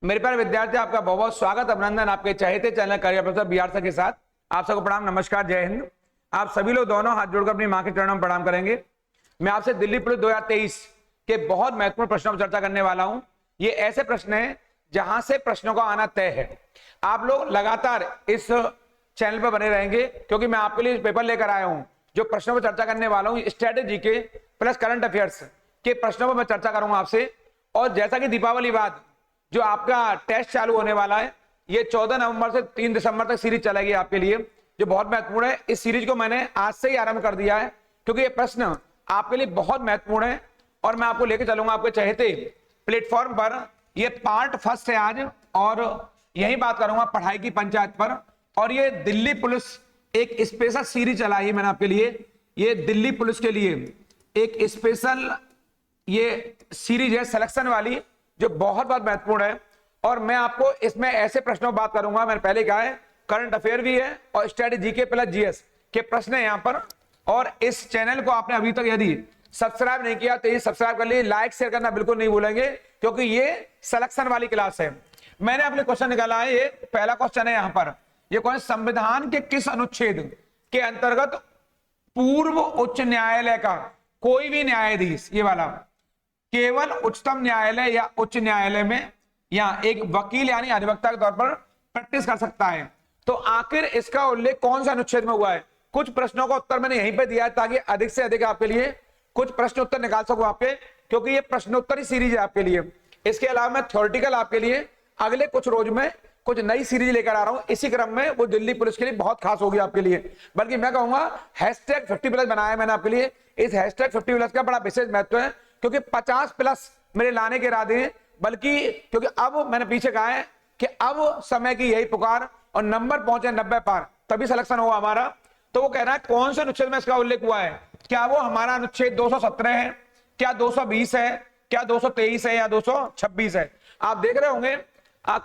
मेरे प्यारे विद्यार्थी, आपका बहुत बहुत स्वागत, अभिनंदन आपके चहेते channel career professor BR sir के साथ। आप सबको प्रणाम, नमस्कार, जय हिंद। आप सभी लोग दोनों हाथ जोड़कर अपनी मां के चरणों में प्रणाम करेंगे। मैं आपसे दिल्ली पुलिस 2023 के बहुत महत्वपूर्ण प्रश्नों पर चर्चा करने वाला हूं। ये ऐसे प्रश्न हैं जहां से प्रश्नों का आना तय है। आप लोग लगातार इस चैनल पर बने रहेंगे क्योंकि मैं आपके लिए पेपर लेकर आया हूं जो प्रश्नों पर चर्चा करने वाला हूं। स्ट्रेटेजी के प्लस करंट अफेयर्स के प्रश्नों पर मैं चर्चा करूंगा आपसे। और जैसा कि दीपावली बाद जो आपका टेस्ट चालू होने वाला है, ये 14 नवंबर से 3 दिसंबर तक सीरीज चलेगी आपके लिए, जो बहुत महत्वपूर्ण है। इस सीरीज को मैंने आज से ही आरंभ कर दिया है क्योंकि ये प्रश्न आपके लिए बहुत महत्वपूर्ण है और मैं आपको लेकर चलूंगा आपके चहेते प्लेटफॉर्म पर। ये पार्ट फर्स्ट है आज और यही बात करूंगा पढ़ाई की पंचायत पर। और ये दिल्ली पुलिस एक स्पेशल सीरीज चलाई है मैंने आपके लिए। ये दिल्ली पुलिस के लिए एक स्पेशल ये सीरीज है सिलेक्शन वाली, जो बहुत बहुत महत्वपूर्ण है। और मैं आपको इसमें ऐसे प्रश्नों बात करूंगा, मैंने पहले कहा है करंट अफेयर भी है और स्ट्रेटेजी के प्लस जीएस के प्रश्न है यहाँ पर। और इस चैनल को आपने अभी तक यदि सब्सक्राइब नहीं किया तो ये सब्सक्राइब कर लीजिए, लाइक शेयर करना बिल्कुल नहीं भूलेंगे क्योंकि ये सिलेक्शन वाली क्लास है। मैंने अपने क्वेश्चन निकाला है, ये पहला क्वेश्चन है यहाँ पर। ये क्वेश्चन संविधान के किस अनुच्छेद के अंतर्गत पूर्व उच्च न्यायालय का कोई भी न्यायाधीश, ये वाला, केवल उच्चतम न्यायालय या उच्च न्यायालय में या एक वकील यानी अधिवक्ता के तौर पर प्रैक्टिस कर सकता है? तो आखिर इसका उल्लेख कौन सा अनुच्छेद में हुआ है? कुछ प्रश्नों का उत्तर मैंने यहीं पे दिया है ताकि अधिक से अधिक आपके लिए कुछ प्रश्न उत्तर निकाल सकूं आपके, क्योंकि ये प्रश्नोत्तरी सीरीज है आपके लिए। इसके अलावा मैं थ्योरेटिकल आपके लिए अगले कुछ रोज में कुछ नई सीरीज लेकर आ रहा हूं। इसी क्रम में वो दिल्ली पुलिस के लिए बहुत खास होगी आपके लिए, बल्कि मैं कहूंगा #50+ बनाया मैंने आपके लिए। इस #50+ का बड़ा विशेष महत्व है क्योंकि 50+ मेरे लाने के इरादे हैं, बल्कि क्योंकि अब मैंने पीछे कहा है कि अब समय की यही पुकार और नंबर पहुंचे 90 पार तभी सिलेक्शन होगा हमारा। तो वो कह रहा है कौन से अनुच्छेद में इसका उल्लेख हुआ है? क्या वो हमारा अनुच्छेद 217 है, क्या 220 है, क्या 223 है या 226 है? आप देख रहे होंगे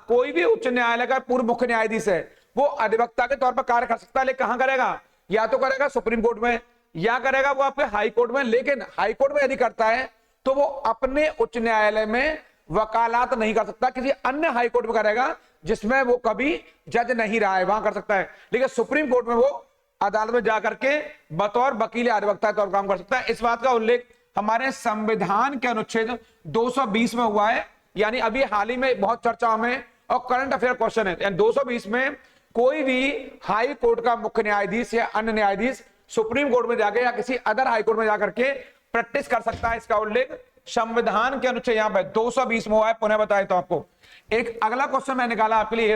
कोई भी उच्च न्यायालय का पूर्व मुख्य न्यायाधीश है वो अधिवक्ता के तौर पर कार्य कर सकता है, लेकिन कहां करेगा? या तो करेगा सुप्रीम कोर्ट में या करेगा वो आपके हाई कोर्ट में। लेकिन हाई कोर्ट में यदि करता है तो वो अपने उच्च न्यायालय में वकालत नहीं कर सकता, किसी अन्य हाई कोर्ट में करेगा जिसमें वो कभी जज नहीं रहा है, वहां कर सकता है। लेकिन सुप्रीम कोर्ट में वो अदालत में जाकर के बतौर वकील या अधिवक्ता के तौर पर काम कर सकता है। इस बात का उल्लेख हमारे संविधान के अनुच्छेद 220 में हुआ है, यानी अभी हाल ही में बहुत चर्चाओं में और करंट अफेयर क्वेश्चन है। 220 में कोई भी हाई कोर्ट का मुख्य न्यायाधीश या अन्य न्यायाधीश सुप्रीम कोर्ट में जाके या किसी अदर हाई कोर्ट में जाकर के प्रैक्टिस कर सकता है। इसका उल्लेख संविधान के अनुच्छेद यहाँ पे 220 में हुआ है। पुनः बताए तो आपको एक अगला क्वेश्चन मैं निकाला आपके लिए,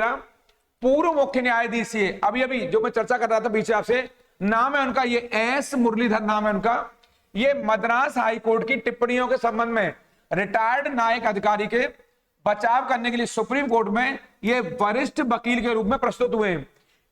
पूर्व मुख्य न्यायाधीश, ये अभी अभी जो मैं चर्चा कर रहा था पीछे आपसे, नाम है उनका ये एस मुरलीधर नाम है उनका। ये मद्रास हाई कोर्ट की टिप्पणियों के संबंध में रिटायर्ड न्यायिक अधिकारी के बचाव करने के लिए सुप्रीम कोर्ट में ये वरिष्ठ वकील के रूप में प्रस्तुत हुए हैं।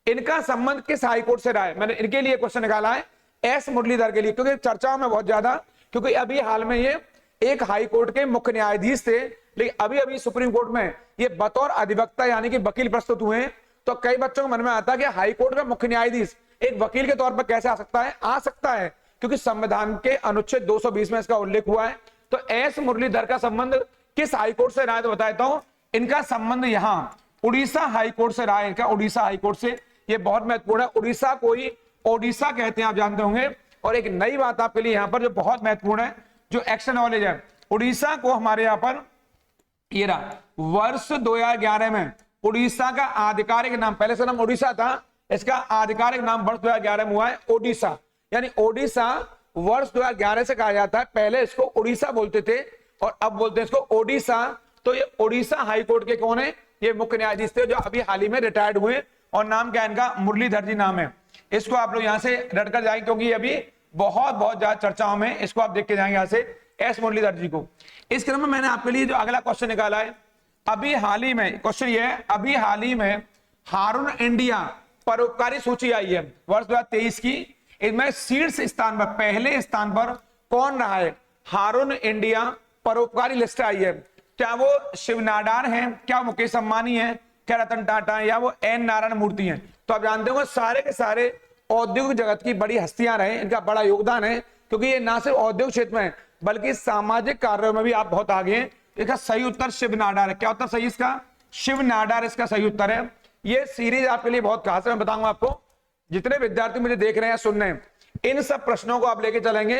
इनका संबंध किस हाई कोर्ट से रहा है? मैंने इनके लिए क्वेश्चन निकाला है एस मुरलीधर के लिए, क्योंकि चर्चाओं में बहुत ज्यादा, क्योंकि अभी हाल में ये एक हाई कोर्ट के मुख्य न्यायाधीश थे, लेकिन अभी अभी सुप्रीम कोर्ट में ये बतौर अधिवक्ता यानी कि वकील प्रस्तुत हुए हैं। तो कई बच्चों के मन में आता है कि हाई कोर्ट का मुख्य न्यायाधीश एक वकील के तौर पर कैसे आ सकता है? आ सकता है क्योंकि संविधान के अनुच्छेद 220 में इसका उल्लेख हुआ है। तो एस मुरलीधर का संबंध किस हाई कोर्ट से रहा है? तो बताता हूं, इनका संबंध यहां उड़ीसा हाई कोर्ट से रहा है। इनका उड़ीसा हाई कोर्ट से, ये बहुत महत्वपूर्ण है। उड़ीसा कोई ओडिशा कहते हैं, आप जानते होंगे। और एक नई बात आपके लिए यहां पर जो बहुत महत्वपूर्ण है, जो एक्शन नॉलेज है, उड़ीसा को हमारे यहां पर ये रहा वर्ष 2011 में उड़ीसा का आधिकारिक नाम, पहले से नाम उड़ीसा था, इसका आधिकारिक नाम वर्ष 2011 में हुआ है ओडिशा। यानी ओडिशा वर्ष 2011 से कहा जाता है, पहले इसको उड़ीसा बोलते थे और अब बोलते हैं इसको ओडिशा। तो ये ओडिशा हाई कोर्ट के कौन है? ये मुख्य न्यायाधीश थे जो अभी हाल ही में रिटायर्ड हुए और नाम क्या है इनका? मुरलीधर जी नाम है। इसको आप लोग यहां से रट कर जाएंगे क्योंकि अभी बहुत ज्यादा चर्चाओं में, इसको आप देख के जाएंगे यहां से एस मुरलीधर जी को। इस क्रम में मैंने आपके लिए जो अगला क्वेश्चन निकाला है, अभी हाल ही में क्वेश्चन ये है, अभी हाल ही में हारून इंडिया परोपकारी सूची आई है वर्ष 2023 की। इसमें शीर्ष स्थान पर, पहले स्थान पर कौन रहा है? हारून इंडिया परोपकारी लिस्ट आई है। क्या वो शिव नाडार है, क्या मुकेश अंबानी है, क्या रतन टाटा है, या वो एन नारायण मूर्ति है? तो आप जानते हो सारे के सारे औद्योगिक जगत की बड़ी हस्तियां रहे, इनका बड़ा योगदान है क्योंकि ये ना सिर्फ औद्योगिक क्षेत्र में बल्कि सामाजिक कार्यों में भी आप बहुत आगे हैं। इसका सही उत्तर शिव नाडार है। क्या उत्तर सही इसका? शिव नाडार इसका सही उत्तर है। ये सीरीज आपके लिए बहुत खास है, मैं बताऊंगा आपको। जितने विद्यार्थी मुझे देख रहे हैं, सुन रहे हैं, इन सब प्रश्नों को आप लेके चलेंगे।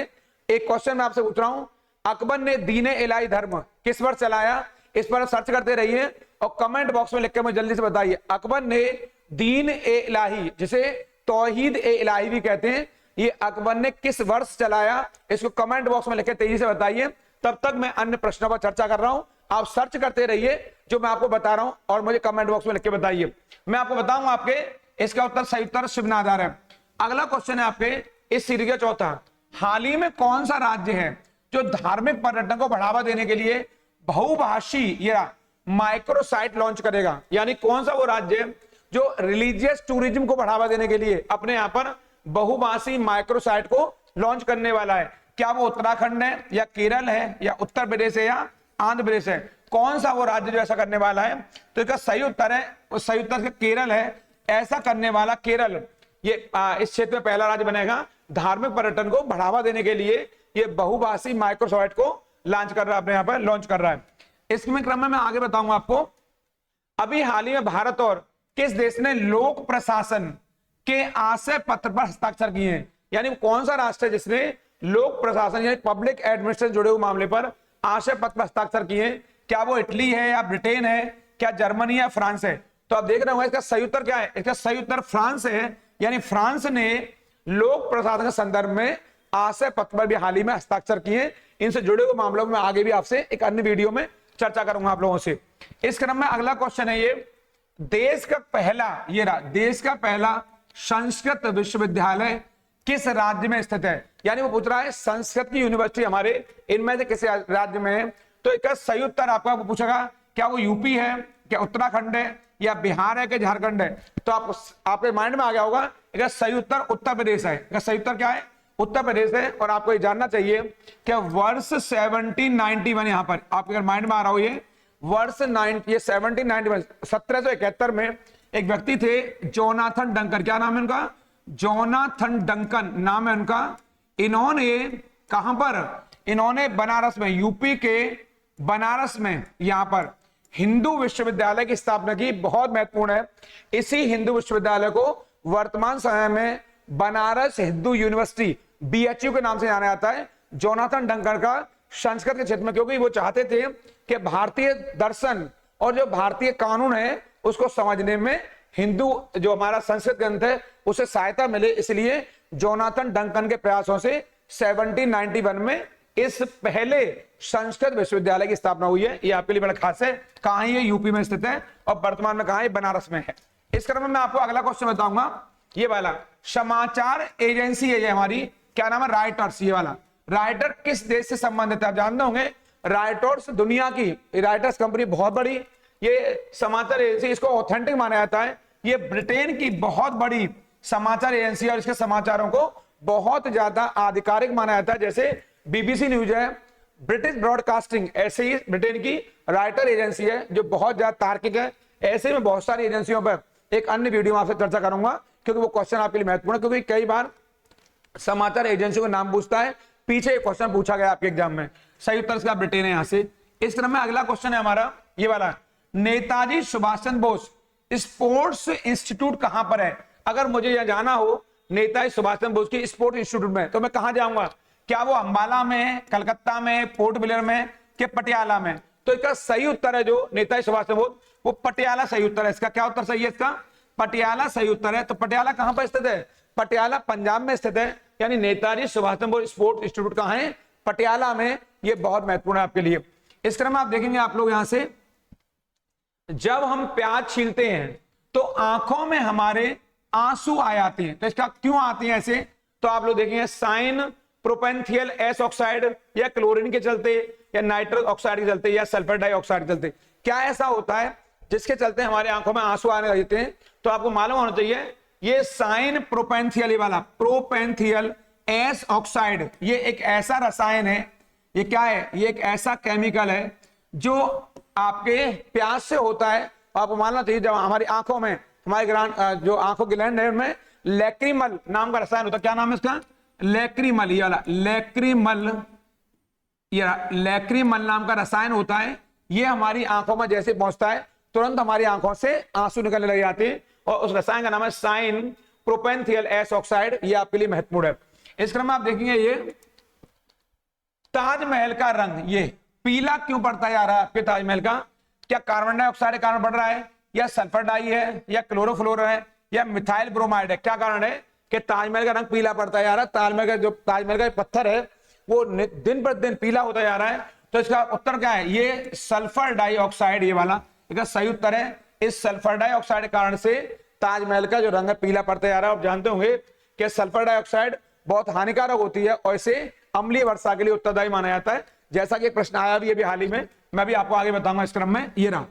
एक क्वेश्चन मैं आपसे पूछ रहा हूं, अकबर ने दीन इलाही धर्म किस वर्ष चलाया? इस पर सर्च करते रहिए और कमेंट बॉक्स में लिख के मुझे जल्दी से बताइए, अकबर ने दीन ए इलाही, जिसे तौहीद ए इलाही भी कहते हैं, ये अकबर ने किस वर्ष चलाया? इसको कमेंट बॉक्स में लिख के तेजी से बताइए। तब तक मैं अन्य प्रश्नों पर चर्चा कर रहा हूं, आप सर्च करते रहिए जो मैं आपको बता रहा हूं और मुझे कमेंट बॉक्स में लिख के बताइए। मैं आपको बताऊंगा आपके इसका उत्तर सही उत्तर शिव नाडार है। अगला क्वेश्चन है आपके इस सीरीज का चौथा, हाल ही में कौन सा राज्य है जो धार्मिक पर्यटन को बढ़ावा देने के लिए बहुभाषी या माइक्रो साइट लॉन्च करेगा? यानी कौन सा वो राज्य है जो रिलीजियस टूरिज्म को बढ़ावा देने के लिए अपने यहां पर बहुभाषी माइक्रो साइट को लॉन्च करने वाला है? क्या वो उत्तराखंड है या केरल है या उत्तर प्रदेश है या आंध्र प्रदेश है? कौन सा वो राज्य जो ऐसा करने वाला है? तो इसका सही उत्तर है, उस सही उत्तर केरल है। ऐसा करने वाला केरल ये इस क्षेत्र में पहला राज्य बनेगा धार्मिक पर्यटन को बढ़ावा देने के लिए ये बहुभाषी माइक्रो साइट को लॉन्च कर रहा है, अपने यहाँ पर लॉन्च कर रहा है। इसमें क्रम में मैं आगे बताऊंगा आपको। अभी हाल ही में भारत और किस देश ने लोक प्रशासन के आशय पत्र पर हस्ताक्षर किए हैं? यानी कौन सा राष्ट्र है जिसने लोक प्रशासन यानी पब्लिक एडमिनिस्ट्रेशन जुड़े हुए मामले पर आशय पत्र पर हस्ताक्षर किए हैं? क्या वो इटली है या ब्रिटेन है, क्या जर्मनी या फ्रांस है? तो आप देख रहे होंगे इसका सही उत्तर क्या है? इसका सही उत्तर फ्रांस है। यानी फ्रांस ने लोक प्रशासन के संदर्भ में आशय पत्र पर भी हाल ही में हस्ताक्षर किए। इनसे जुड़े हुए मामलों में आगे भी आपसे एक अन्य वीडियो में चर्चा करूंगा आप लोगों से। इस क्रम में अगला क्वेश्चन है ये, देश का पहला संस्कृत विश्वविद्यालय किस राज्य में स्थित है? यानी वो पूछ रहा है संस्कृत की यूनिवर्सिटी हमारे इनमें से किस राज्य में है? तो इसका सही उत्तर आपका पूछेगा, क्या वो यूपी है, क्या उत्तराखंड है या बिहार है, क्या झारखंड है? तो आपके माइंड में आ गया होगा, इसका सही उत्तर उत्तर प्रदेश है। इसका सही उत्तर क्या है? उत्तर प्रदेश है। और आपको ये जानना चाहिए कि वर्ष 1791, यहां पर आपके अगर माइंड में आ रहा हो ये वर्ष 1771 में एक व्यक्ति थे जोनाथन डंकन, क्या नाम है उनका? जोनाथन डंकन नाम है उनका। इन्होंने कहां पर? इन्होंने बनारस में, यूपी के बनारस में यहां पर हिंदू विश्वविद्यालय की स्थापना की। बहुत महत्वपूर्ण है, इसी हिंदू विश्वविद्यालय को वर्तमान समय में बनारस हिंदू यूनिवर्सिटी BHU के नाम से जाना जाता है। जोनाथन डंकन का संस्कृत के क्षेत्र में, क्योंकि वो चाहते थे कि भारतीय दर्शन और जो भारतीय कानून है उसको समझने में हिंदू जो हमारा संस्कृत ग्रंथ है उसे सहायता मिले, इसलिए जोनाथन डंकन के प्रयासों से 1791 में इस पहले संस्कृत विश्वविद्यालय की स्थापना हुई है। ये आपके लिए बड़ा खास है। कहां है ये? यूपी में स्थित है। और वर्तमान में कहां है? बनारस में है। इस क्रम में मैं आपको अगला क्वेश्चन बताऊंगा, ये वाला समाचार एजेंसी है ये हमारी, क्या नाम है? रॉयटर्स। ये वाला रॉयटर किस देश से संबंधित है? आप जानते होंगे रॉयटर्स दुनिया की, रॉयटर्स कंपनी बहुत बड़ी, ये समाचार एजेंसी, इसको ऑथेंटिक माना जाता है। ये ब्रिटेन की बहुत बड़ी समाचार एजेंसी है और इसके समाचारों को बहुत ज्यादा आधिकारिक माना जाता है। जैसे BBC न्यूज है, ब्रिटिश ब्रॉडकास्टिंग, ऐसे ही ब्रिटेन की रॉयटर एजेंसी है जो बहुत ज्यादा तार्किक है। ऐसे में बहुत सारी एजेंसियों पर एक अन्य वीडियो में आपसे चर्चा करूंगा, क्योंकि वो क्वेश्चन आपके लिए महत्वपूर्ण है, क्योंकि कई बार समाचार एजेंसियों का नाम पूछता है। पीछे एक क्वेश्चन पूछा गया आपके एग्जाम में, सही उत्तर इसका ब्रिटेन है यहां से। इस क्रम में अगला क्वेश्चन है हमारा ये वाला, नेताजी सुभाष चंद्र बोस स्पोर्ट्स इंस्टीट्यूट कहां पर है? अगर मुझे यह जाना हो नेताजी सुभाष चंद्र बोस की स्पोर्ट्स इंस्टीट्यूट में, तो मैं कहां जाऊंगा? क्या वो अंबाला में, कलकत्ता में, पोर्ट ब्लेयर में, कि पटियाला में? तो इसका सही उत्तर है जो नेताजी सुभाष चंद्र बोस, वो पटियाला सही उत्तर है। इसका क्या उत्तर सही है? इसका पटियाला सही उत्तर है। तो पटियाला कहां पर स्थित है? पटियाला पंजाब में स्थित है। यानी नेताजी सुभाष चंद्र बोस स्पोर्ट्स इंस्टीट्यूट कहां है? पटियाला में। ये बहुत महत्वपूर्ण है आपके लिए। इस क्रम में आप देखेंगे आप लोग यहां से, जब हम प्याज छीलते हैं तो आंखों में हमारे आंसू आ जाते हैं। तो इसका क्यों आते हैं ऐसे? तो आप लोग देखेंगे साइन प्रोपेंथियल एस ऑक्साइड, या क्लोरीन के चलते, या नाइट्रस ऑक्साइड के चलते, या सल्फर डाइऑक्साइड के चलते। क्या ऐसा होता है जिसके चलते हमारे आंखों में आंसू आने लगते हैं? तो आपको मालूम होना चाहिए ये साइन प्रोपेंथियल वाला प्रोपेंथियल एस ऑक्साइड, ये एक ऐसा रसायन है, ये क्या है? ये एक ऐसा केमिकल है जो आपके प्यास से होता है। आपको मानना चाहिए जब हमारी आंखों में, हमारे जो आंखों की ग्लैंड है उनमें लैक्रिमल नाम का रसायन होता है। क्या नाम है इसका? लैक्रिमल। ये वाला लैक्रिमल नाम का रसायन होता है। ये हमारी आंखों में जैसे पहुंचता है तुरंत हमारी आंखों से आंसू निकलने लग जाते हैं। और उस रसायन का नाम है साइन प्रोपेंथियल एस ऑक्साइड। ये आपके लिए महत्वपूर्ण है। इस क्रम में आप देखेंगे ये ताजमहल का रंग ये पीला क्यों पड़ता जा रहा है आपके ताजमहल का? क्या कार्बन डाइऑक्साइड के कारण बढ़ रहा है, या सल्फर डाई है, या क्लोरोफ्लोरो है, या मिथाइल ब्रोमाइड है? क्या कारण है कि ताजमहल का रंग पीला पड़ता जा रहा है? ताजमहल का पत्थर है वो दिन पर दिन पीला होता जा रहा है। तो इसका उत्तर क्या है? ये सल्फर डाइऑक्साइड, ये वाला इसका सही उत्तर है। इस सल्फर डाइऑक्साइड के कारण से ताजमहल का जो रंग है पीला पड़ता जा रहा है। आप जानते होंगे कि सल्फर डाइऑक्साइड बहुत हानिकारक होती है और इसे अम्लीय वर्षा के लिए उत्तरदायी माना जाता है। जैसा कि एक प्रश्न आया भी अभी हाल ही में, मैं भी आपको आगे बताऊंगा इस क्रम में। ये रहा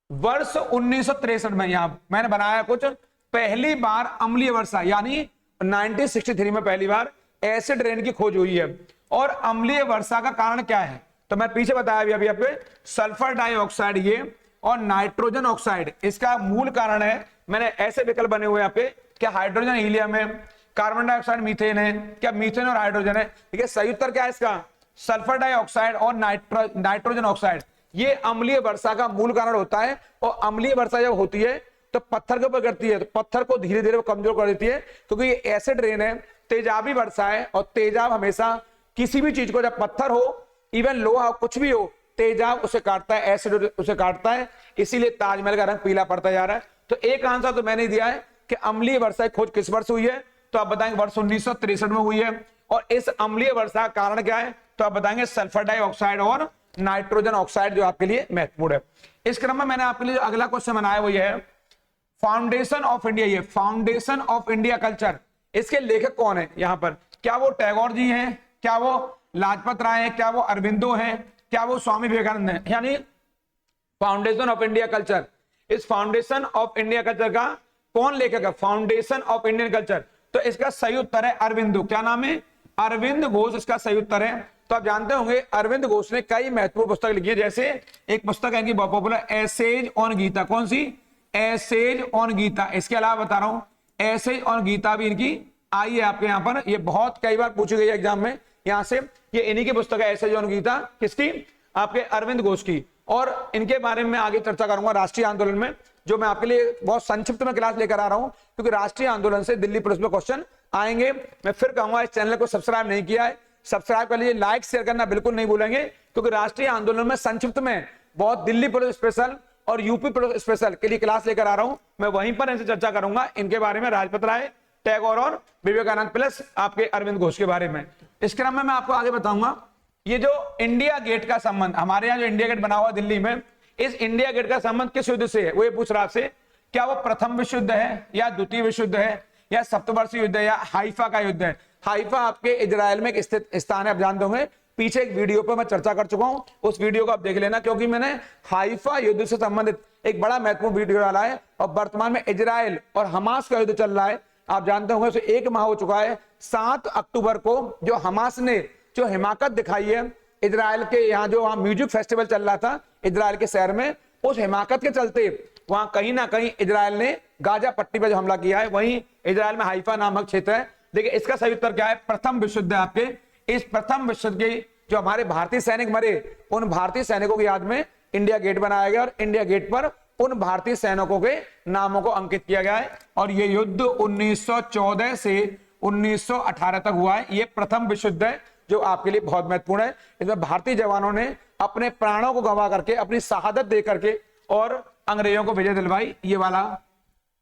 वर्ष 1963 में यहां मैंने बनाया कुछ पहली बार अम्लीय वर्षा, यानी 1963 में पहली बार एसिड रेन की खोज हुई है। और अम्लीय वर्षा का कारण क्या है? तो मैं पीछे बताया अभी आपको सल्फर डाइऑक्साइड ये और नाइट्रोजन ऑक्साइड इसका मूल कारण है। मैंने ऐसे विकल्प बने हुए यहाँ पे, क्या हाइड्रोजन हीलियम है, कार्बन डाइऑक्साइड मीथेन है, क्या मीथेन और हाइड्रोजन है? ठीक है, सही उत्तर क्या है इसका? सल्फर डाइऑक्साइड और नाइट्रोजन ऑक्साइड। ये अम्लीय वर्षा का मूल कारण होता है। और अम्लीय वर्षा जब होती है तो पत्थर के ऊपर गिरती है, तो पत्थर को धीरे धीरे कमजोर कर देती है, क्योंकि ये एसिड रेन है, तेजाबी वर्षा है। और तेजाब हमेशा किसी भी चीज को, जब पत्थर हो, इवन लोहा, कुछ भी हो, तेजाब उसे काटता है, एसिड उसे काटता है। इसीलिए ताजमहल का रंग पीला पड़ता जा रहा है। तो एक आंसर तो मैंने दिया है कि अम्लीय वर्षा की खोज किस वर्ष हुई है? तो आप बताएंगे वर्ष 1963 में हुई है। और इस अम्लीय वर्षा का कारण क्या है? तो आप बताएंगे सल्फर डाइऑक्साइड और नाइट्रोजन ऑक्साइड, जो आपके लिए महत्वपूर्ण है। इस क्रम में मैंने आपके लिए अगला क्वेश्चन बनाया वो ये है फाउंडेशन ऑफ इंडिया। ये फाउंडेशन ऑफ इंडिया कल्चर, इसके लेखक कौन है? यहां पर क्या वो टैगोर जी हैं, क्या वो लाजपत राय हैं, क्या वो अरविंदो हैं, क्या वो स्वामी विवेकानंद हैं? यानी फाउंडेशन ऑफ इंडिया कल्चर, इस फाउंडेशन ऑफ इंडिया कल्चर का कौन लेखक है? Foundation of Indian culture. तो इसका सही उत्तर है अरविंदो। क्या नाम है? अरविंद घोष इसका सही उत्तर है। तो आप जानते होंगे अरविंद घोष ने कई महत्वपूर्ण पुस्तक लिखी है। जैसे एक पुस्तक है इनकी बहुत पॉपुलर, एसेज ऑन गीता। कौन सी? Essays on Gita. इसके अलावा बता रहा हूं एसेज ऑन गीता भी इनकी आई है आपके यहाँ पर। ये बहुत कई बार पूछी गई है एग्जाम में यहां से। ये इन्हीं की पुस्तक है एसेज ऑन गीता। किसकी? आपके अरविंद घोष की। और इनके बारे में आगे चर्चा करूंगा राष्ट्रीय आंदोलन में, जो मैं आपके लिए बहुत संक्षिप्त में क्लास लेकर आ रहा हूं, क्योंकि राष्ट्रीय आंदोलन से दिल्ली पुलिस में क्वेश्चन आएंगे। मैं फिर कहूंगा इस चैनल को सब्सक्राइब नहीं किया है, सब्सक्राइब कर लीजिए, लाइक शेयर करना बिल्कुल नहीं भूलेंगे, क्योंकि राष्ट्रीय आंदोलन में संक्षिप्त में बहुत दिल्ली पुलिस स्पेशल और यूपी पुलिस स्पेशल के लिए क्लास लेकर आ रहा हूं। मैं वहीं पर इनसे चर्चा करूंगा इनके बारे में, लाजपत राय, टैगोर और विवेकानंद, प्लस आपके अरविंद घोष के बारे में। इस क्रम में मैं आपको आगे बताऊंगा ये जो इंडिया गेट का संबंध, हमारे यहाँ जो इंडिया गेट बना हुआ दिल्ली में, इस इंडिया गेट का संबंध किस युद्ध से है? वो ये पूछ रहा आपसे, क्या वो प्रथम विश्व युद्ध है, या द्वितीय विश्व युद्ध है, या सप्तवर्षीय युद्ध है, या हाइफा का युद्ध है? हाइफा आपके इजराइल में एक स्थित स्थान है, आप जानते होंगे। पीछे एक वीडियो पर मैं चर्चा कर चुका हूं, उस वीडियो को आप देख लेना, क्योंकि मैंने हाइफा युद्ध से संबंधित एक बड़ा महत्वपूर्ण वीडियो डाला है। और वर्तमान में इजराइल और हमास का युद्ध चल रहा है, आप जानते होंगे उसे 1 माह हो चुका है। 7 अक्टूबर को जो हमास ने जो हिमाकत दिखाई है इजराइल के यहाँ, जो वहां म्यूजिक फेस्टिवल चल रहा था इजराइल के शहर में, उस हिमाकत के चलते वहां कहीं ना कहीं इजराइल ने गाजा पट्टी पर जो हमला किया है, वहीं इजराइल में हाइफा नामक क्षेत्र है। देखिए इसका सही उत्तर क्या है? प्रथम विश्व युद्ध। आपके इस प्रथम विश्व युद्ध के जो हमारे भारतीय सैनिक मरे, उन भारतीय सैनिकों की याद में इंडिया गेट बनाया गया, और इंडिया गेट पर उन भारतीय सैनिकों के नामों को अंकित किया गया है। और ये युद्ध 1914 से 1918 तक हुआ है। ये प्रथम विश्व युद्ध है जो आपके लिए बहुत महत्वपूर्ण है। इसमें भारतीय जवानों ने अपने प्राणों को गंवा करके, अपनी शहादत दे करके और अंग्रेजों को विजय दिलवाई। ये वाला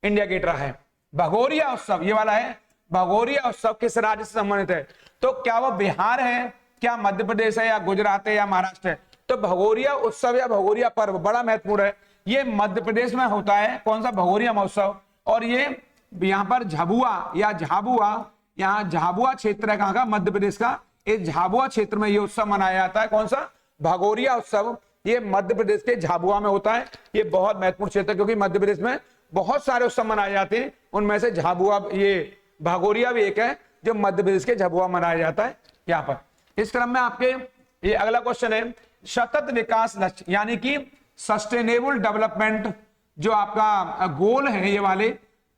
इंडिया गेट रहा है। भगोरिया उत्सव, ये वाला है भगोरिया उत्सव, किस राज्य से संबंधित है? तो क्या वो बिहार है, क्या मध्य प्रदेश है, या गुजरात है, या महाराष्ट्र है? तो भगोरिया उत्सव या भगोरिया पर्व बड़ा महत्वपूर्ण है। ये मध्य प्रदेश में होता है। कौन सा? भगोरिया महोत्सव। और ये यहाँ पर झाबुआ या झाबुआ, यहाँ झाबुआ क्षेत्र है कहाँ का? मध्य प्रदेश का। इस झाबुआ क्षेत्र में ये उत्सव मनाया जाता है। कौन सा? भगोरिया उत्सव। ये मध्य प्रदेश के झाबुआ में होता है। ये बहुत महत्वपूर्ण क्षेत्र है, क्योंकि मध्य प्रदेश में बहुत सारे उत्सव मनाए जाते हैं, उनमें से झाबुआ, ये भगोरिया भी एक है जो मध्य प्रदेश के झाबुआ मनाया जाता है यहाँ पर। इस क्रम में आपके ये अगला क्वेश्चन है सतत विकास लक्ष्य, यानी कि सस्टेनेबल डेवलपमेंट जो आपका गोल है, ये वाले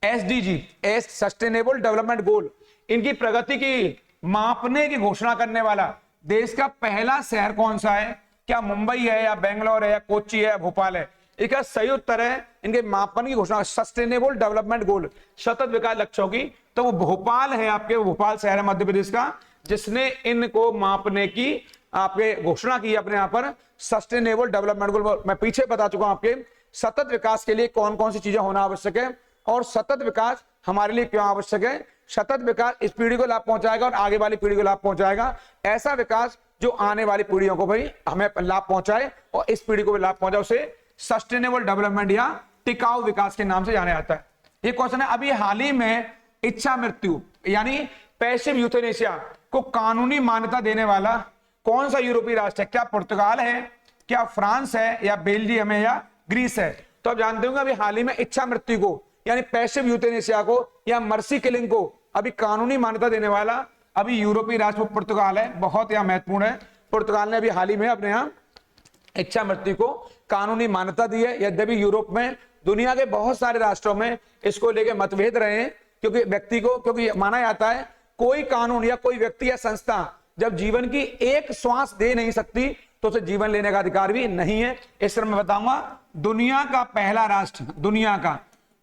SDG, सस्टेनेबल डेवलपमेंट गोल, इनकी प्रगति की मापने की घोषणा करने वाला देश का पहला शहर कौन सा है? क्या मुंबई है, या बेंगलोर है, या कोच्चि है, या भोपाल है? इसका सही उत्तर है इनके मापन की घोषणा सस्टेनेबल डेवलपमेंट गोल, सतत विकास लक्ष्यों की। तो वो भोपाल है आपके, भोपाल शहर है मध्य प्रदेश का, जिसने इनको मापने की आपके घोषणा की अपने यहाँ पर सस्टेनेबल डेवलपमेंट गोल। मैं पीछे बता चुका हूं आपके सतत विकास के लिए कौन कौन सी चीजें होना आवश्यक है और सतत विकास हमारे लिए क्यों आवश्यक है। सतत विकास इस पीढ़ी को लाभ पहुंचाएगा और आगे वाली पीढ़ी को लाभ पहुंचाएगा। ऐसा विकास जो आने वाली पीढ़ियों को भाई हमें लाभ पहुंचाए और इस पीढ़ी को भी लाभ पहुंचाए, उसे सस्टेनेबल डेवलपमेंट या टिकाऊ विकास के नाम से जाना जाता है। ये क्वेश्चन है, अभी हाल ही में इच्छा मृत्यु यानी पैसिव यूथेनेशिया को कानूनी मान्यता देने वाला कौन सा यूरोपीय राष्ट्र है? क्या पुर्तगाल है, क्या फ्रांस है, या बेल्जियम है, या ग्रीस है? तो आप जानते होंगे अभी हाल ही में इच्छा मृत्यु को यानी पैसिव यूथेनेशिया को या मर्सी किलिंग को अभी कानूनी मान्यता देने वाला अभी यूरोपीय राष्ट्र पुर्तगाल है। बहुत यहां महत्वपूर्ण है, पुर्तगाल ने अभी हाल ही में अपने यहां इच्छा मृत्यु को कानूनी मान्यता दी है। यद्यपि यूरोप में दुनिया के बहुत सारे राष्ट्रों में इसको लेकर मतभेद रहे हैं, क्योंकि व्यक्ति को क्योंकि माना जाता है कोई कानून या कोई व्यक्ति या संस्था जब जीवन की एक श्वास दे नहीं सकती तो उसे जीवन लेने का अधिकार भी नहीं है। इस तरह मैं बताऊंगा दुनिया का पहला राष्ट्र,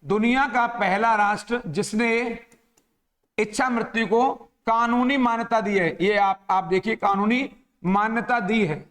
दुनिया का पहला राष्ट्र जिसने इच्छा मृत्यु को कानूनी मान्यता दी है, ये आप देखिए कानूनी मान्यता दी है,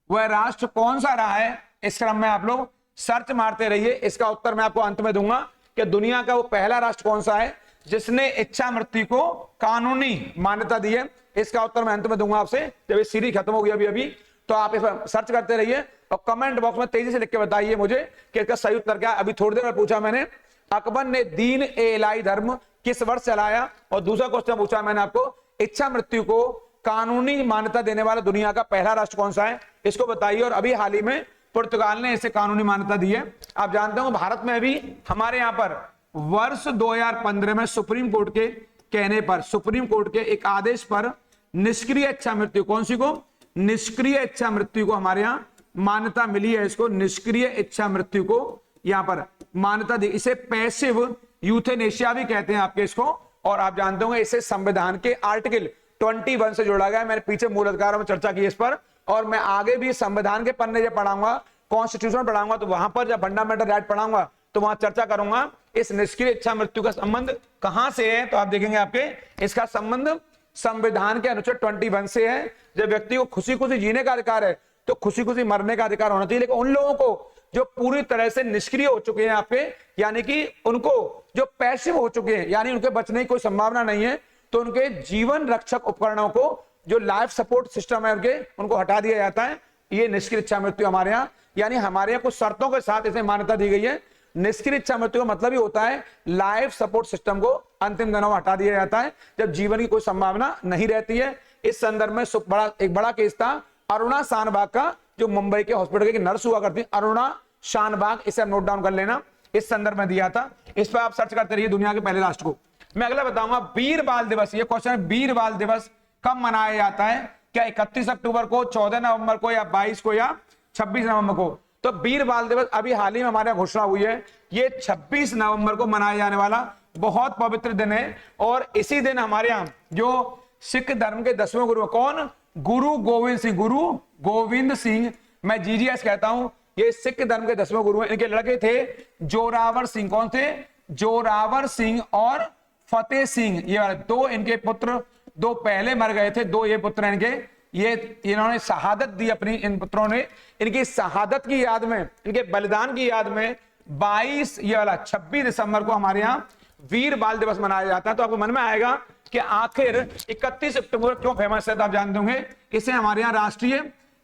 वह राष्ट्र कौन सा रहा है? इस क्रम में आप लोग सर्च मारते रहिए, इसका उत्तर मैं आपको अंत में दूंगा कि दुनिया का वो पहला राष्ट्र कौन सा है जिसने इच्छा मृत्यु को कानूनी मान्यता दी है। इसका उत्तर मैं अंत में दूंगा आपसे जब ये सीरीज खत्म होगी अभी। तो आप इस पर सर्च करते रहिए और कमेंट बॉक्स में तेजी से लिख के बताइए मुझे कि इसका सही उत्तर क्या है। अभी थोड़ी देर में पूछा मैंने अकबर ने दीन ए इलाही धर्म किस वर्ष चलाया, और दूसरा क्वेश्चन पूछा मैंने आपको इच्छा मृत्यु को कानूनी मान्यता देने वाला दुनिया का पहला राष्ट्र कौन सा है, इसको बताइए। और अभी हाल ही में पुर्तगाल ने इसे कानूनी मान्यता दी है। आप जानते हो भारत में भी हमारे यहाँ पर वर्ष 2015 में सुप्रीम कोर्ट के कहने पर, सुप्रीम कोर्ट के एक आदेश पर निष्क्रिय इच्छा मृत्यु, कौन सी को? निष्क्रिय इच्छा मृत्यु को हमारे यहाँ मान्यता मिली है। इसको निष्क्रिय इच्छा मृत्यु को यहाँ पर मान्यता दी। इसे पैसिव यूथेनेशिया भी कहते हैं आपके इसको। और आप जानते होंगे इसे संविधान के आर्टिकल 21 से जोड़ा गया है। मैंने पीछे मूल अधिकारों में चर्चा की इस पर, और मैं आगे भी संविधान के पन्ने जब पढ़ाऊंगा, कॉन्स्टिट्यूशन पढ़ाऊंगा, तो वहां पर जब फंडामेंटल राइट पढ़ाऊंगा तो वहां चर्चा करूंगा इस निष्क्रिय इच्छा मृत्यु का संबंध कहां से है। तो आप देखेंगे आपके इसका संबंध संविधान के अनुच्छेद 21 से है। जब व्यक्ति को खुशी खुशी जीने का अधिकार है तो खुशी खुशी मरने का अधिकार होना चाहिए। लेकिन उन लोगों को जो पूरी तरह से निष्क्रिय हो चुके हैं आपके, यानी कि उनको जो पैसिव हो चुके हैं, यानी उनके बचने की कोई संभावना नहीं है, तो उनके जीवन रक्षक उपकरणों को जो लाइफ सपोर्ट सिस्टम है उनके, उनको हटा दिया जाता है। ये निष्क्रिय इच्छा मृत्यु हमारे यहाँ, यानी हमारे यहाँ कुछ शर्तों के साथ इसे मान्यता दी गई है। निष्क्रिय इच्छा मृत्यु का मतलब ही होता है लाइफ सपोर्ट सिस्टम को अंतिम दिनों में हटा दिया जाता है जब जीवन की कोई संभावना नहीं रहती है। इस संदर्भ में एक बड़ा केस था अरुणा शानबाग का, जो मुंबई के हॉस्पिटल की नर्स हुआ करती अरुणा शानबाग, इसे आप नोट डाउन कर लेना, इस संदर्भ में दिया था। इस पर आप सर्च करते रहिए दुनिया के पहले राष्ट्र को। मैं अगला बताऊंगा वीर बाल दिवस। ये क्वेश्चन है, वीर बाल दिवस कब मनाया जाता है? क्या 31 अक्टूबर को, 14 नवंबर को, या 22 को, या 26 नवंबर को? तो वीर बाल दिवस अभी हाल ही में हमारे यहाँ घोषणा हुई है, ये 26 नवंबर को मनाया जाने वाला बहुत पवित्र दिन है। और इसी दिन हमारे यहाँ जो सिख धर्म के 10वें गुरु, कौन? गुरु गोविंद सिंह, गुरु गोविंद सिंह, मैं जीजीएस कहता हूं, ये सिख धर्म के 10वें गुरु हैं। इनके लड़के थे जोरावर सिंह, कौन थे? जोरावर सिंह और फतेह सिंह, ये वाले दो इनके पुत्र, दो पहले मर गए थे, दो ये पुत्र इनके, ये इन्होंने शहादत दी अपनी, इन पुत्रों ने। इनकी शहादत की याद में, इनके बलिदान की याद में 26 दिसंबर को हमारे यहाँ वीर बाल दिवस मनाया जाता है। तो आपको मन में आएगा कि आखिर 31 अक्टूबर क्यों फेमस है, तो आप जानते होंगे इसे हमारे यहाँ राष्ट्रीय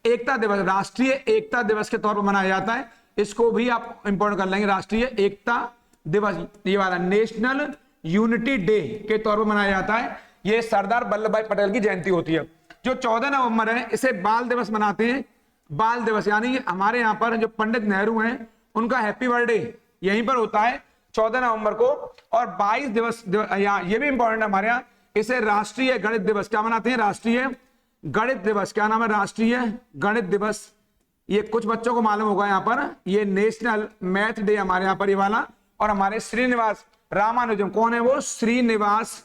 एकता दिवस के तौर पर मनाया जाता है। इसको भी आप इंपोर्टेंट कर लेंगे, राष्ट्रीय एकता दिवस, ये वाला नेशनल यूनिटी डे के तौर पर मनाया जाता है। ये सरदार वल्लभ भाई पटेल की जयंती होती है। जो 14 नवंबर है इसे बाल दिवस मनाते हैं। बाल दिवस यानी हमारे यहाँ पर जो पंडित नेहरू हैं उनका हैप्पी बर्थडे यहीं पर होता है 14 नवंबर को। और 22 दिवस ये भी इंपॉर्टेंट है हमारे यहाँ, इसे राष्ट्रीय गणित दिवस क्या मनाते हैं? राष्ट्रीय गणित दिवस। क्या नाम है? राष्ट्रीय गणित दिवस। ये कुछ बच्चों को मालूम होगा यहाँ पर, ये नेशनल मैथ डे हमारे यहाँ पर ये वाला। और हमारे श्रीनिवास रामानुजम, कौन है वो? श्रीनिवास,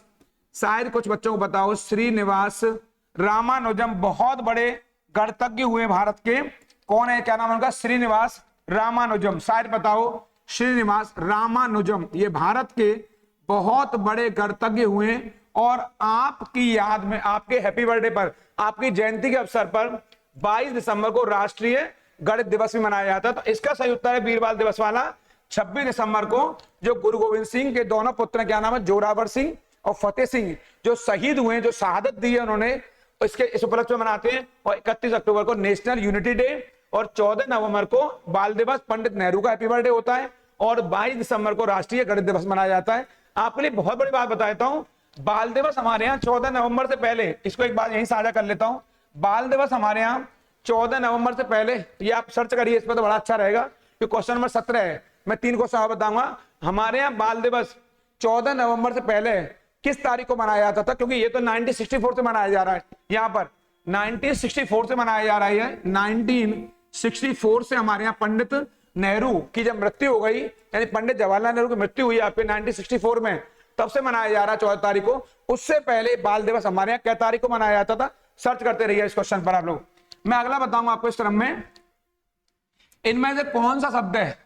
शायद कुछ बच्चों को बताओ, श्रीनिवास रामानुजम बहुत बड़े गणितज्ञ हुए भारत के। कौन है, क्या नाम है उनका? श्रीनिवास रामानुजम, शायद बताओ, श्रीनिवास रामानुजम, ये भारत के बहुत बड़े गणितज्ञ हुए और आपकी याद में, आपके हैप्पी बर्थडे पर, आपकी जयंती के अवसर पर 22 दिसंबर को राष्ट्रीय गणित दिवस भी मनाया जाता है। तो इसका सही उत्तर है वीरबाल दिवस वाला 26 दिसंबर को, जो गुरु गोविंद सिंह के दोनों पुत्र, क्या नाम है, जोरावर सिंह और फतेह सिंह, जो शहीद हुए, जो शहादत दी है उन्होंने, इसके इस उपलक्ष्य में मनाते हैं। और 31 अक्टूबर को नेशनल यूनिटी डे और 14 नवंबर को बाल दिवस, पंडित नेहरू का हैप्पी बर्थडे होता है और 22 दिसंबर को राष्ट्रीय गणित दिवस मनाया जाता है। आपके लिए बहुत बड़ी बात बताता हूं, बाल दिवस हमारे यहाँ 14 नवंबर से पहले, इसको एक बात यही साझा कर लेता हूं, बाल दिवस हमारे यहाँ 14 नवंबर से पहले, ये आप सर्च करिए इस पर तो बड़ा अच्छा रहेगा, कि क्वेश्चन नंबर 17 है। मैं 3 क्वेश्चन बताऊंगा। हमारे यहाँ बाल दिवस 14 नवंबर से पहले किस तारीख को मनाया जाता था, क्योंकि ये तो 1964 से मनाया जा रहा है, यहाँ पर 1964 से मनाया जा रहा है। 1964 से हमारे यहाँ पंडित नेहरू की जब मृत्यु हो गई, यानी पंडित जवाहरलाल नेहरू की मृत्यु हुई आपके 1964 में, तब से मनाया जा रहा है 14 तारीख को। उससे पहले बाल दिवस हमारे यहाँ क्या तारीख को मनाया जाता था, सर्च करते रहिए इस क्वेश्चन पर आप लोग। मैं अगला बताऊंगा आपको इस क्रम में, इनमें से कौन सा शब्द है,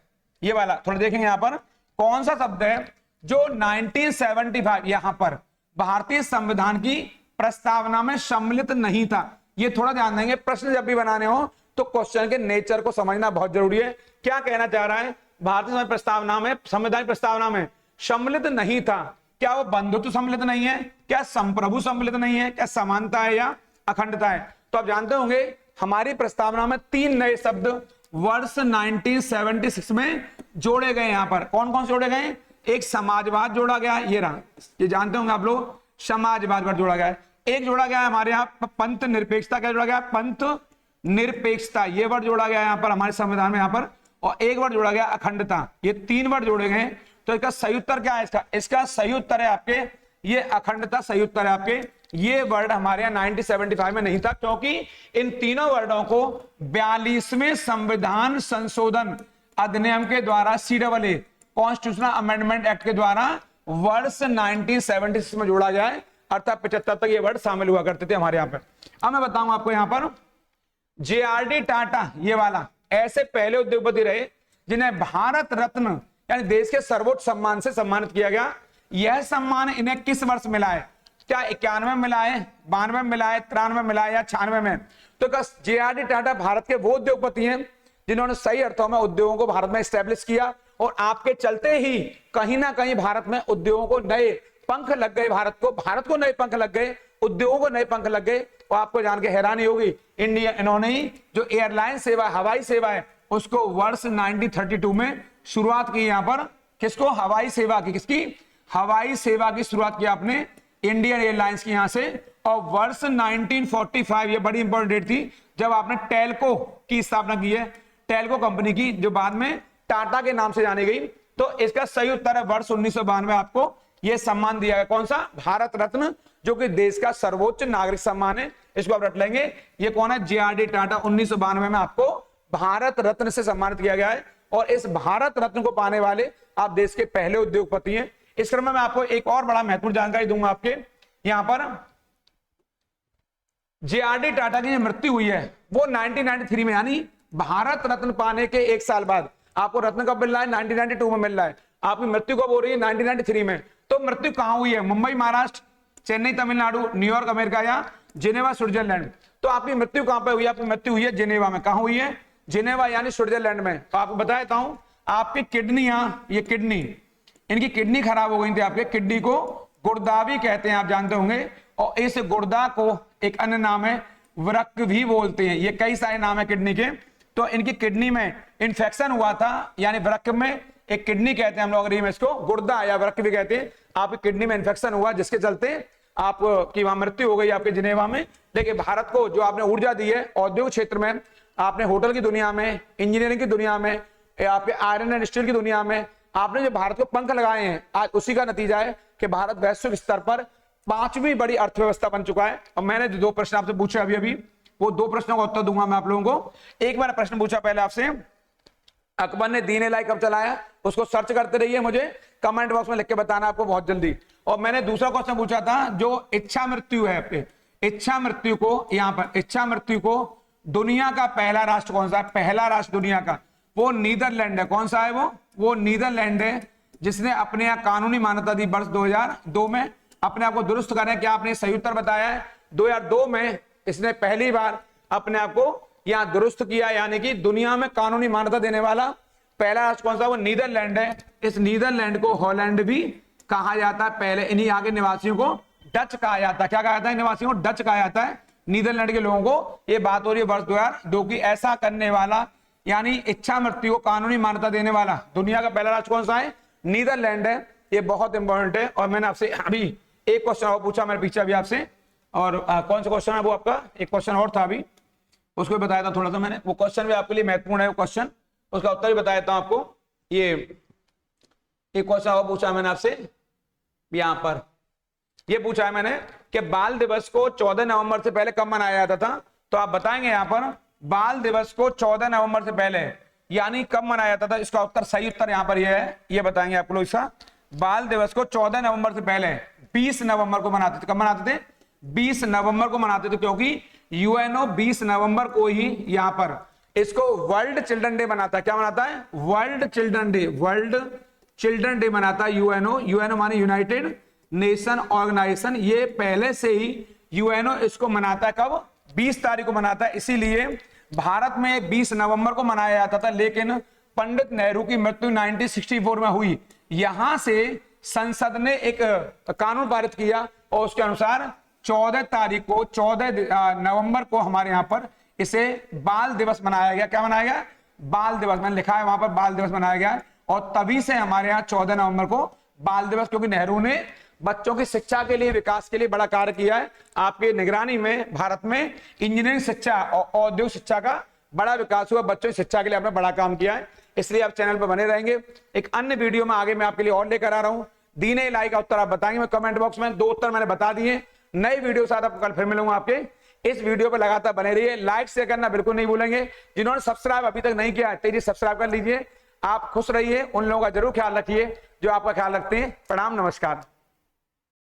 ये वाला थोड़ा देखेंगे यहाँ पर, कौन सा शब्द है जो 1975 यहां पर भारतीय संविधान की प्रस्तावना में सम्मिलित नहीं था। ये थोड़ा ध्यान देंगे, प्रश्न जब भी बनाने हो तो क्वेश्चन के नेचर को समझना बहुत जरूरी है। क्या कहना चाह रहा है, भारतीय प्रस्तावना में, संविधान प्रस्तावना में सम्मिलित नहीं था, क्या वो बंधुत्व सम्मिलित नहीं है, क्या संप्रभु सम्मिलित नहीं है, क्या समानता है या अखंडता है। तो आप जानते होंगे हमारी प्रस्तावना में 3 नए शब्द वर्ष 1976 में जोड़े गए। यहां पर कौन कौन से जोड़े गए, एक समाजवाद जोड़ा गया है, ये रहा, ये जानते होंगे आप लोग, समाजवाद वर्ड जोड़ा गया है। एक जोड़ा गया है हमारे यहाँ पंथ निरपेक्षता, क्या जोड़ा गया, पंथ निरपेक्षता, ये वर्ड जोड़ा गया है यहाँ पर हमारे संविधान में यहाँ पर, और एक वर्ड जोड़ा गया अखंडता। ये 3 वर्ड जोड़े गए। तो इसका सही उत्तर क्या है, इसका सही उत्तर है आपके ये अखंडता, सही उत्तर है आपके। ये वर्ड हमारे यहाँ 1975 में नहीं था, क्योंकि इन तीनों वर्डों को 42वें संविधान संशोधन अधिनियम के द्वारा, CAA कॉन्स्टिट्यूशनल अमेंडमेंट एक्ट के द्वारा वर्ष 1976 में जोड़ा गया है, अर्थात 75 तक ये वर्ड शामिल हुआ करते थे हमारे यहाँ पर। अब मैं बताऊंगा आपको यहाँ पर, JRD टाटा, ये वाला, ऐसे पहले उद्योगपति रहे जिन्हें भारत रत्न यानी देश के सर्वोच्च सम्मान से सम्मानित किया गया। यह सम्मान इन्हें किस वर्ष मिला है, क्या 91 में मिला है, 92 में मिला है, 93 में मिला है या 96 में। तो JRD टाटा भारत के वो उद्योगपति हैं जिन्होंने सही अर्थों में उद्योगों को भारत में स्टैब्लिश किया, और आपके चलते ही कहीं ना कहीं भारत में उद्योगों को नए पंख लग गए, भारत को नए पंख लग गए, उद्योगों को नए पंख लग गए। और आपको जान के हैरानी होगी, इंडिया, इन्होंने ही जो एयरलाइन सेवा, हवाई सेवा है, उसको वर्ष 1932 में शुरुआत की। यहां पर किसको, हवाई सेवा की, किसकी, हवाई सेवा की शुरुआत की आपने इंडियन एयरलाइंस की यहां से। और वर्ष 1945, ये बड़ी इंपॉर्टेंट डेट थी, जब आपने टेल्को की स्थापना की है, टेल्को कंपनी की, जो बाद में टाटा के नाम से जानी गई। तो इसका सही उत्तर है वर्ष 1992 आपको यह सम्मान दिया गया, कौन सा, भारत रत्न, जो कि देश का सर्वोच्च नागरिक सम्मान है। इसको आप रट लेंगे, ये कौन है, JRD टाटा, 1992 में आपको भारत रत्न से सम्मानित किया गया है। और इस भारत रत्न को पाने वाले आप देश के पहले उद्योगपति हैं। इस क्रम में मैं आपको एक और बड़ा महत्वपूर्ण जानकारी दूंगा आपके यहां पर। JRD टाटा की मृत्यु हुई है वो 1993 में, यानी भारत रत्न पाने के 1 साल बाद। आपको रत्न कब मिल रहा है, 1992 में मिल रहा है, आपकी मृत्यु कब हो रही है, 1993 में। तो मृत्यु कहां हुई है, मुंबई महाराष्ट्र, चेन्नई तमिलनाडु, न्यूयॉर्क अमेरिका या जिनेवा स्विट्जरलैंड। तो आपकी मृत्यु कहां पे हुई है, आपकी मृत्यु हुई है जिनेवा में। कहां हुई है, जिनेवा यानी स्विट्जरलैंड में। तो आपको बता देता हूं, आपकी किडनियां, ये किडनी, इनकी किडनी खराब हो गई थी। आपके किडनी को गुर्दा भी कहते हैं, आप जानते होंगे। और इस गुर्दा को एक अन्य नाम है वृक्क भी बोलते हैं। ये कई सारे नाम है किडनी के। तो इनकी किडनी में इंफेक्शन हुआ था, यानी वृक्क में, एक किडनी कहते हैं हम लोग अंग्रेजी में इसको, गुर्दा या वृक्क भी कहते हैं। आपकी किडनी में इंफेक्शन हुआ, जिसके चलते आपकी वहां मृत्यु हो गई आपके जिनेवा में। लेकिन भारत को जो आपने ऊर्जा दी है औद्योगिक क्षेत्र में, आपने होटल की दुनिया में, इंजीनियरिंग की दुनिया में, आपके आयरन एंड स्टील की दुनिया में आपने जो भारत को पंख लगाए हैं, आज उसी का नतीजा है कि भारत वैश्विक स्तर पर 5वीं बड़ी अर्थव्यवस्था बन चुका है। और मैंने जो 2 प्रश्न आपसे पूछे अभी वो 2 प्रश्नों का उत्तर दूंगा मैं आप लोगों को। एक बार प्रश्न पूछा पहले आपसे, अकबर ने दीन इलाही कब चलाया, उसको सर्च करते रहिए, मुझे कमेंट बॉक्स में लिख के बताना आपको बहुत जल्दी। और मैंने दूसरा क्वेश्चन पूछा था, जो इच्छा मृत्यु है आपके, इच्छा मृत्यु को, यहां पर इच्छा मृत्यु को दुनिया का पहला राष्ट्र कौन सा, पहला राष्ट्र दुनिया का, वो नीदरलैंड है। कौन सा है वो नीदरलैंड है, जिसने अपने यहाँ कानूनी मान्यता दी वर्ष 2002 में। अपने आप को दुरुस्त करें, क्या आपने सही उत्तर बताया है? 2002 में इसने पहली बार अपने आप को यहाँ दुरुस्त किया, यानी कि दुनिया में कानूनी मान्यता देने वाला पहला राष्ट्र कौन सा? वो नीदरलैंड है। इस नीदरलैंड को हॉलैंड भी कहा जाता है। पहले इन्हीं यहाँ के निवासियों को डच कहा जाता है। क्या कहा जाता है? निवासियों को डच कहा जाता है, नीदरलैंड के लोगों को। ये बात हो रही है वर्ष 2002 की। ऐसा करने वाला यानी इच्छा मृत्यु को कानूनी मान्यता देने वाला दुनिया का पहला राष्ट्र कौन सा है? नीदरलैंड है। ये बहुत इंपॉर्टेंट है। और मैंने आपसे अभी एक क्वेश्चन और पूछा मैंने पीछे अभी आपसे, और कौन सा क्वेश्चन है वो आपका? एक क्वेश्चन और था अभी, उसको भी बताया था थोड़ा सा मैंने। वो क्वेश्चन भी आपके लिए महत्वपूर्ण है, वो क्वेश्चन, उसका उत्तर भी बताया था आपको। ये एक क्वेश्चन और पूछा मैंने आपसे यहां पर, ये पूछा है मैंने कि बाल दिवस को 14 नवंबर से पहले कब मनाया जाता था? तो आप बताएंगे यहां पर बाल दिवस को 14 नवंबर से पहले यानी कब मनाया जाता था? इसका उत्तर, सही उत्तर यहां पर यह है, ये बताएंगे आप लोग। इसका बाल दिवस को 14 नवंबर से पहले 20 नवंबर को मनाते थे। कब मनाते थे? 20 नवंबर को मनाते थे, क्योंकि यूएनओ 20 नवंबर को ही यहां पर इसको वर्ल्ड चिल्ड्रन डे मनाता है। क्या मनाता है? World children day. World children day मनाता है यूएनओ। यूएनओ माने यूनाइटेड नेशन ऑर्गेनाइजेशन। ये पहले से ही यूएनओ इसको मनाता है। कब? 20 तारीख को मनाता है। इसीलिए भारत में 20 नवंबर को मनाया जाता था, लेकिन पंडित नेहरू की मृत्यु 1964 में हुई। यहां से संसद ने एक कानून पारित किया और उसके अनुसार 14 तारीख को 14 नवंबर को हमारे यहाँ पर इसे बाल दिवस मनाया गया। क्या मनाया गया? बाल दिवस। मैंने लिखा है वहां पर बाल दिवस मनाया गया। और तभी से हमारे यहाँ 14 नवंबर को बाल दिवस, क्योंकि नेहरू ने बच्चों की शिक्षा के लिए, विकास के लिए बड़ा कार्य किया है। आपके निगरानी में भारत में इंजीनियरिंग शिक्षा और औद्योगिक शिक्षा का बड़ा विकास हुआ। बच्चों की शिक्षा के लिए आपने बड़ा काम किया है, इसलिए आप चैनल पर बने रहेंगे। एक अन्य वीडियो में आगे मैं आपके लिए और लेकर आ रहा हूं। दीन इलाही का उत्तर आप बताएंगे, मैं कमेंट बॉक्स में 2 उत्तर मैंने बता दिए। नई वीडियो के साथ आपको कल फिर मिलूंगा। आपके इस वीडियो पर लगातार बने रहिए, लाइक शेयर करना बिल्कुल नहीं भूलेंगे। जिन्होंने सब्सक्राइब अभी तक नहीं किया तेजी सब्सक्राइब कर लीजिए। आप खुश रहिए, उन लोगों का जरूर ख्याल रखिए जो आपका ख्याल रखते हैं। प्रणाम, नमस्कार।